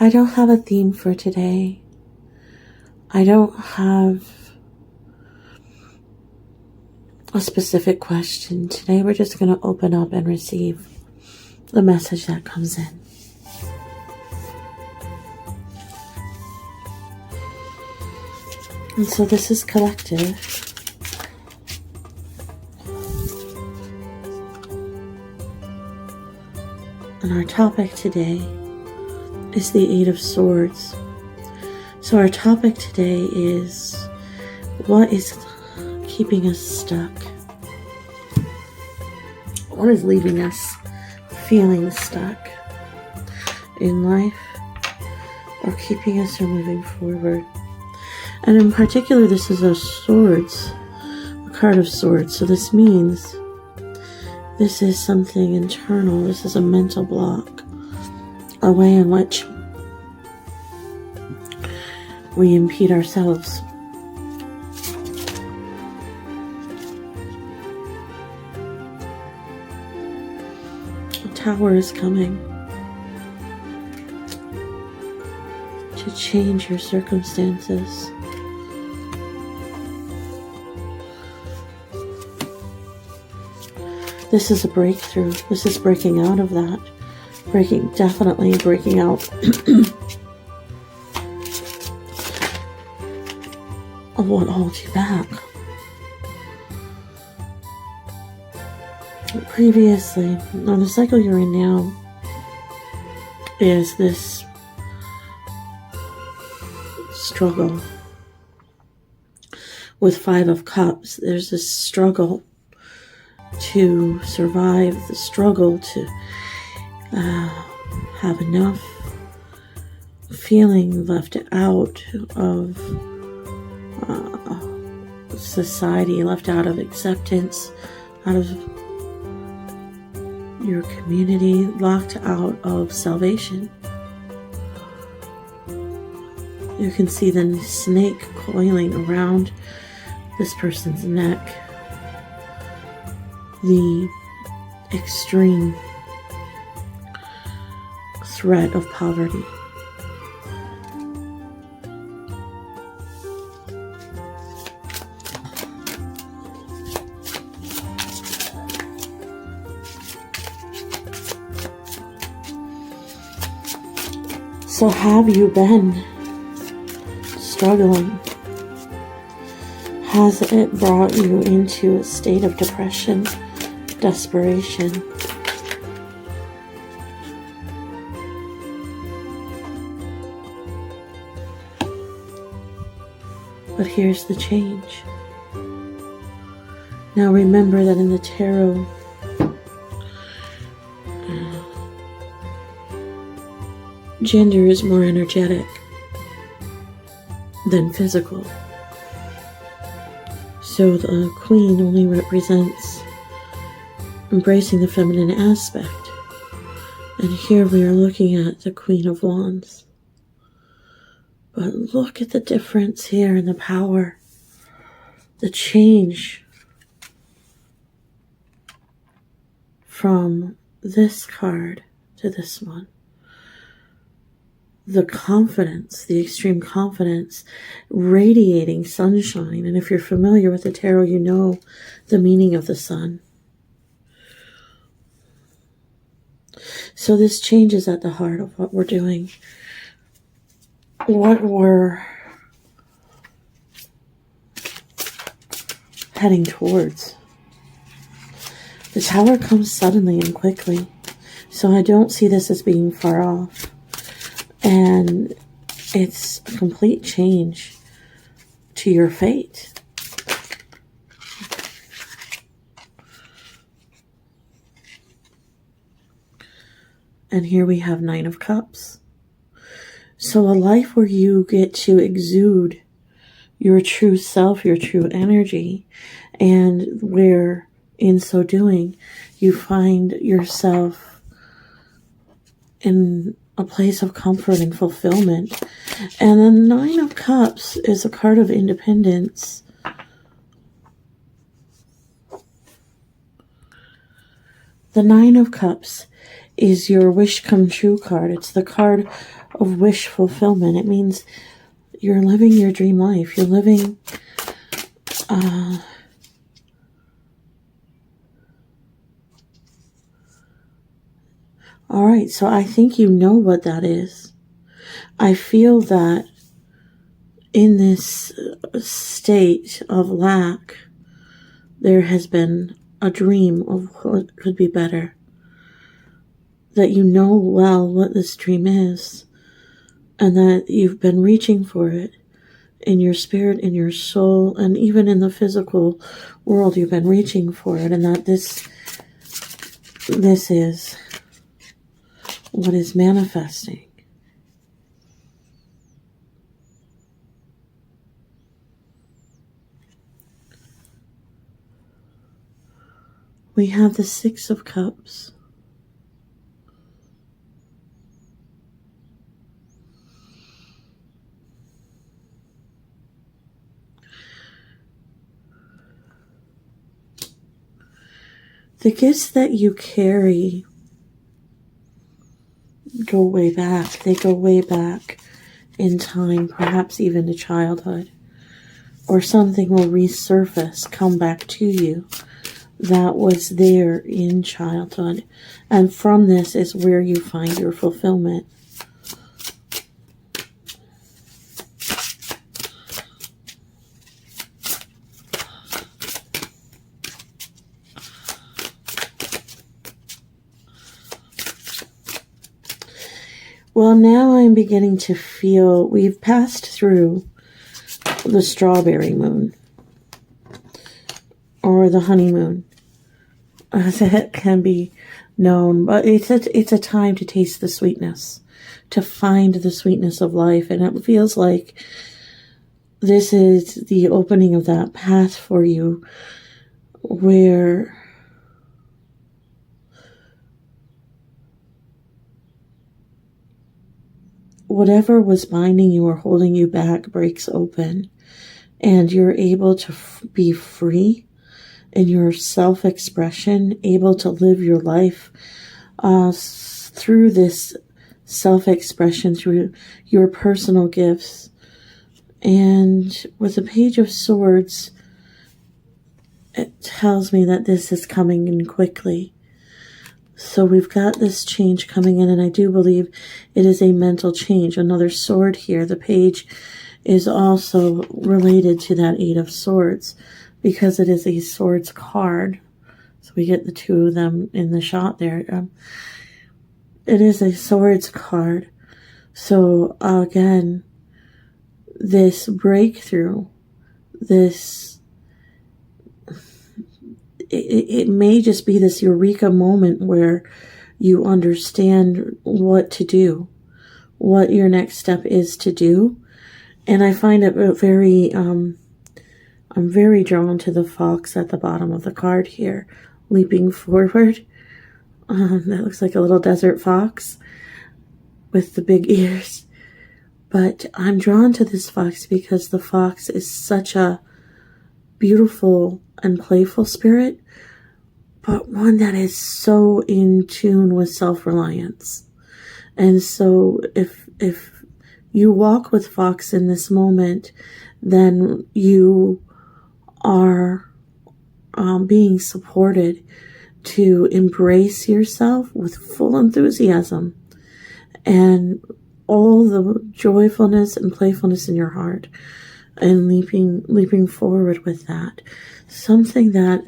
I don't have a theme for today. I don't have a specific question. Today we're just going to open up and receive the message that comes in. And so this is collective. And our topic today is the Eight of Swords. So our topic today is what is keeping us stuck? What is leaving us feeling stuck in life or keeping us from moving forward? And in particular, this is a card of swords. So this means this is something internal. This is a mental block, a way in which we impede ourselves. A tower is coming to change your circumstances. This is a breakthrough. This is breaking out of that. Definitely breaking out of what holds you back. Previously, on the cycle you're in now, is this struggle with Five of Cups. There's this struggle to survive, the struggle to have enough, feeling left out of society, left out of acceptance, out of your community, locked out of salvation. You can see the snake coiling around this person's neck. The extreme threat of poverty. So have you been struggling? Has it brought you into a state of depression, desperation? But here's the change. Now remember that in the tarot, gender is more energetic than physical. So the Queen only represents embracing the feminine aspect. And here we are looking at the Queen of Wands. But look at the difference here in the power, the change from this card to this one. The confidence, the extreme confidence, radiating sunshine. And if you're familiar with the tarot, you know the meaning of the sun. So this changes at the heart of what we're doing. What we're heading towards. The tower comes suddenly and quickly. So I don't see this as being far off. And it's a complete change to your fate. And here we have Nine of Cups. So a life where you get to exude your true self, your true energy, and where in so doing you find yourself in a place of comfort and fulfillment. And the Nine of Cups is a card of independence. The Nine of Cups is your wish come true card. It's the card of wish fulfillment. It means you're living your dream life. You're living all right, so I think you know what that is. I feel that in this state of lack, there has been a dream of what could be better. That you know well what this dream is, and that you've been reaching for it in your spirit, in your soul, and even in the physical world, you've been reaching for it, and that this is what is manifesting. We have the Six of Cups. The gifts that you carry go way back. They go way back in time, perhaps even to childhood. Or something will resurface, come back to you that was there in childhood. And from this is where you find your fulfillment. Well, now I'm beginning to feel we've passed through the strawberry moon or the honeymoon, as it can be known. But it's a time to taste the sweetness, to find the sweetness of life. And it feels like this is the opening of that path for you where whatever was binding you or holding you back breaks open, and you're able to be free in your self-expression, able to live your life through this self-expression, through your personal gifts. And with the Page of Swords, it tells me that this is coming in quickly. So we've got this change coming in, and I do believe it is a mental change. Another sword here. The page is also related to that Eight of Swords because it is a swords card. So we get the two of them in the shot there. It is a swords card. So again, this breakthrough, it may just be this eureka moment where you understand what to do, what your next step is to do. And I find it very, I'm very drawn to the fox at the bottom of the card here, leaping forward. That looks like a little desert fox with the big ears. But I'm drawn to this fox because the fox is such a beautiful and playful spirit, but one that is so in tune with self-reliance. And so if you walk with fox in this moment, then you are being supported to embrace yourself with full enthusiasm and all the joyfulness and playfulness in your heart, and leaping forward with that. Something that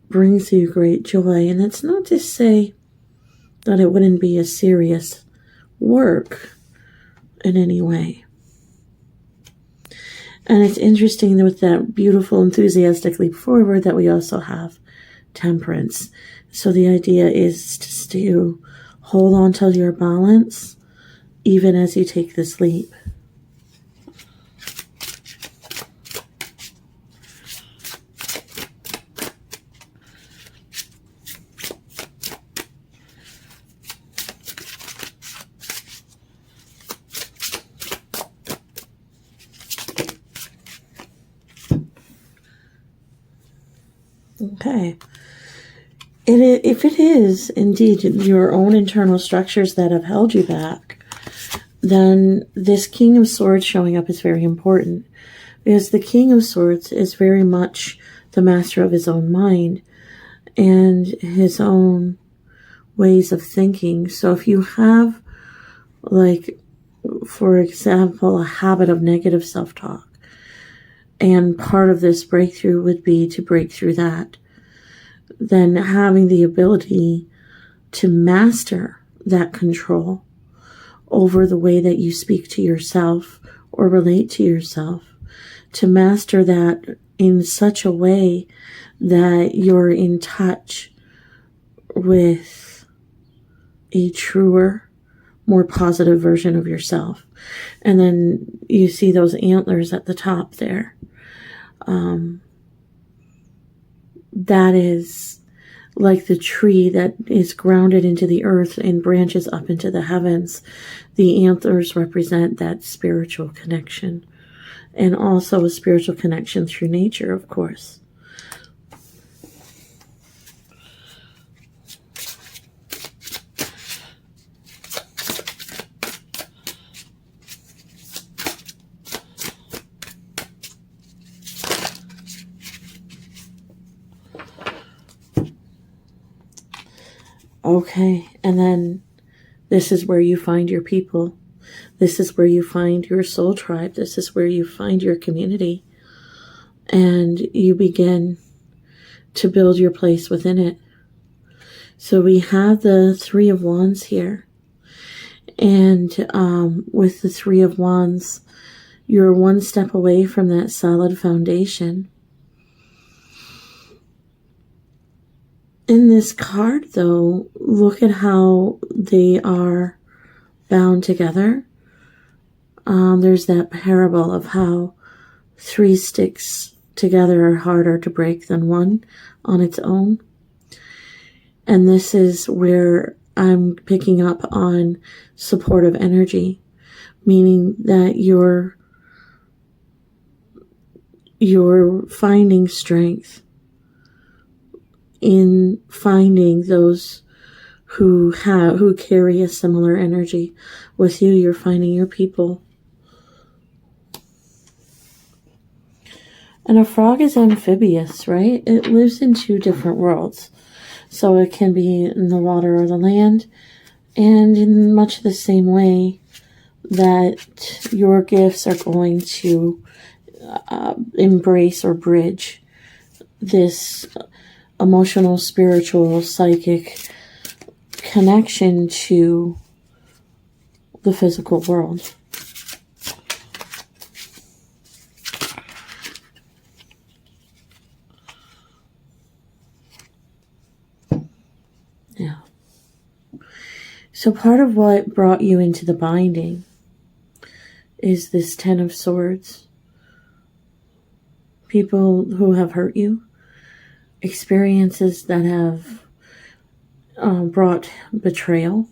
brings you great joy. And it's not to say that it wouldn't be a serious work in any way. And it's interesting that with that beautiful, enthusiastic leap forward that we also have temperance. So the idea is to hold on to your balance even as you take this leap. Okay. if it is indeed your own internal structures that have held you back, then this King of Swords showing up is very important, because the King of Swords is very much the master of his own mind and his own ways of thinking. So if you have, like, for example, a habit of negative self-talk, and part of this breakthrough would be to break through that, then having the ability to master that control over the way that you speak to yourself or relate to yourself, to master that in such a way that you're in touch with a truer, more positive version of yourself. And then you see those antlers at the top there. That is like the tree that is grounded into the earth and branches up into the heavens. The antlers represent that spiritual connection, and also a spiritual connection through nature, of course. Okay, and then this is where you find your people. This is where you find your soul tribe. This is where you find your community. And you begin to build your place within it. So we have the Three of Wands here. And with the Three of Wands, you're one step away from that solid foundation. In this card, though, look at how they are bound together. There's that parable of how 3 sticks together are harder to break than one on its own. And this is where I'm picking up on supportive energy, meaning that you're finding strength in finding those who carry a similar energy with you. You're finding your people. And a frog is amphibious, right? It lives in 2 different worlds. So it can be in the water or the land. And in much the same way that your gifts are going to embrace or bridge this emotional, spiritual, psychic connection to the physical world. Yeah. So part of what brought you into the binding is this Ten of Swords. People who have hurt you, experiences that have brought betrayal.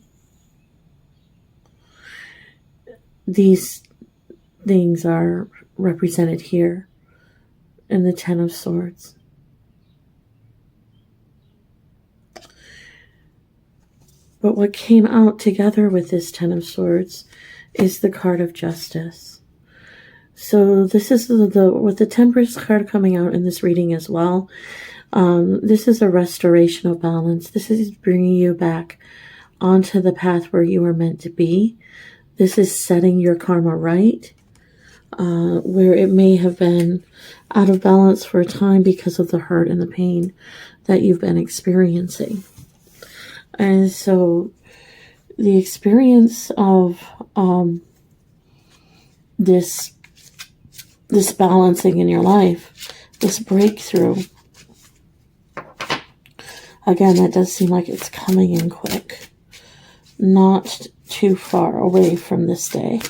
These things are represented here in the Ten of Swords. But what came out together with this Ten of Swords is the card of Justice. So this is with the Temperance card coming out in this reading as well. This is a restoration of balance. This is bringing you back onto the path where you were meant to be. This is setting your karma right, where it may have been out of balance for a time because of the hurt and the pain that you've been experiencing. And so the experience of this balancing in your life, this breakthrough, again, that does seem like it's coming in quick. Not too far away from this day.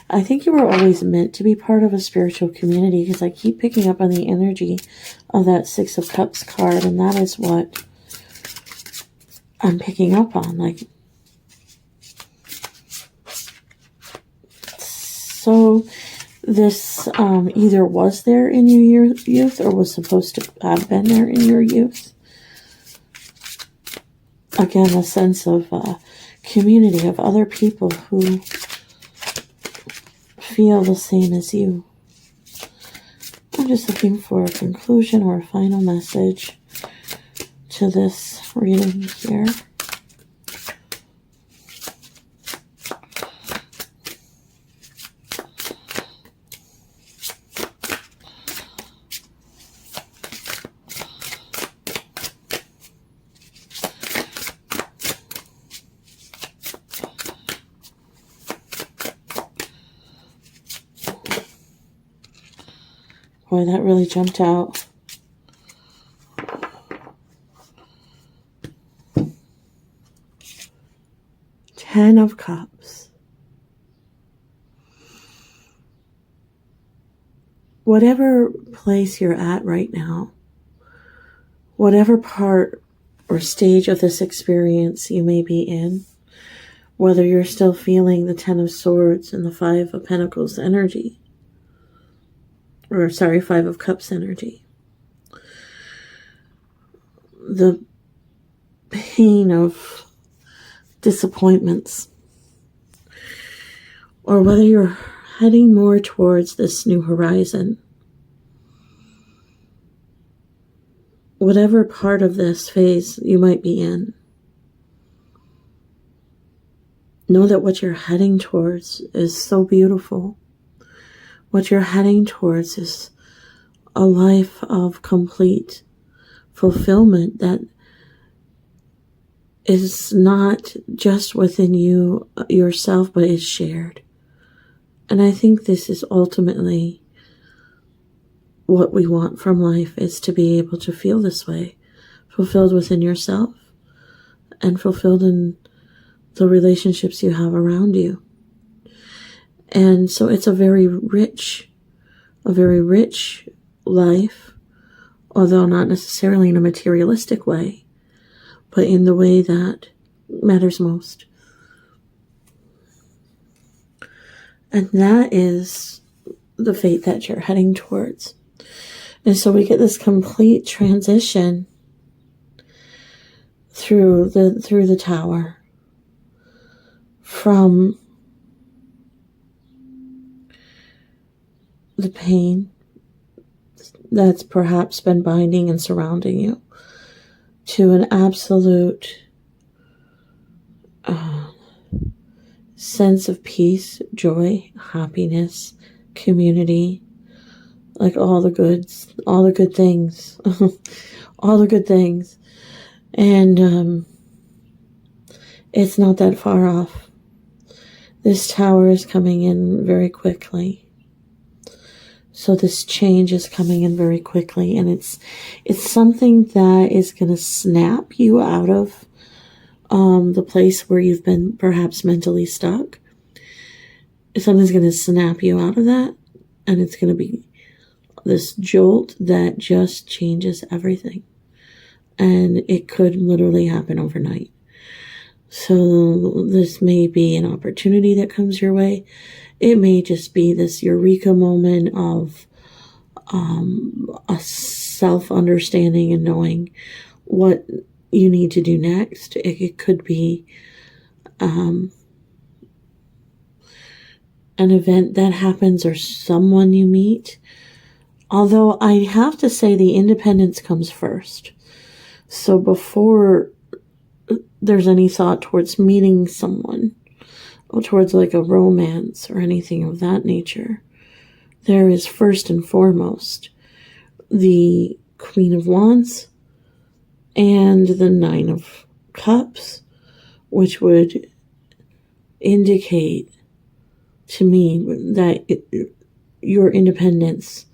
I think you were always meant to be part of a spiritual community, because I keep picking up on the energy of that Six of Cups card, and that is what I'm picking up on. Like, so this either was there in your youth or was supposed to have been there in your youth. Again, a sense of community, of other people who feel the same as you. I'm just looking for a conclusion or a final message to this reading here. Boy, that really jumped out. Ten of Cups. Whatever place you're at right now, whatever part or stage of this experience you may be in, whether you're still feeling the Ten of Swords and the Five of Pentacles energy, or sorry, Five of Cups energy, the pain of disappointments, or whether you're heading more towards this new horizon, whatever part of this phase you might be in, know that what you're heading towards is so beautiful. What you're heading towards is a life of complete fulfillment that is not just within you, yourself, but is shared. And I think this is ultimately what we want from life, is to be able to feel this way, fulfilled within yourself and fulfilled in the relationships you have around you. And so it's a very rich life, although not necessarily in a materialistic way, but in the way that matters most. And that is the fate that you're heading towards. And so we get this complete transition through the tower from the pain that's perhaps been binding and surrounding you to an absolute sense of peace, joy, happiness, community, like all the goods, all the good things, all the good things. And it's not that far off. This tower is coming in very quickly. So this change is coming in very quickly, and it's something that is going to snap you out of the place where you've been perhaps mentally stuck. Something's going to snap you out of that, and it's going to be this jolt that just changes everything. And it could literally happen overnight. So this may be an opportunity that comes your way. It may just be this eureka moment of a self-understanding and knowing what you need to do next. It could be an event that happens or someone you meet. Although I have to say the independence comes first. So before there's any thought towards meeting someone, or towards like a romance or anything of that nature, there is first and foremost the Queen of Wands and the Nine of Cups, which would indicate to me that your independence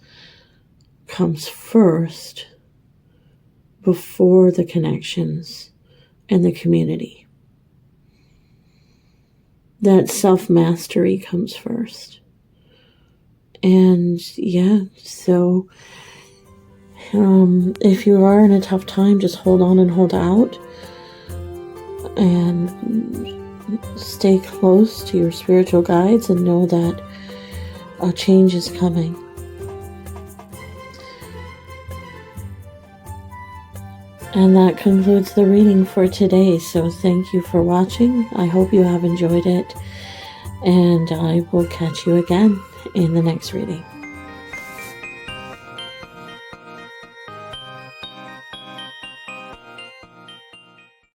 comes first before the connections and the community. That self-mastery comes first. And yeah, so if you are in a tough time, just hold on and hold out. and stay close to your spiritual guides and know that a change is coming. And that concludes the reading for today. So thank you for watching. I hope you have enjoyed it. And I will catch you again in the next reading.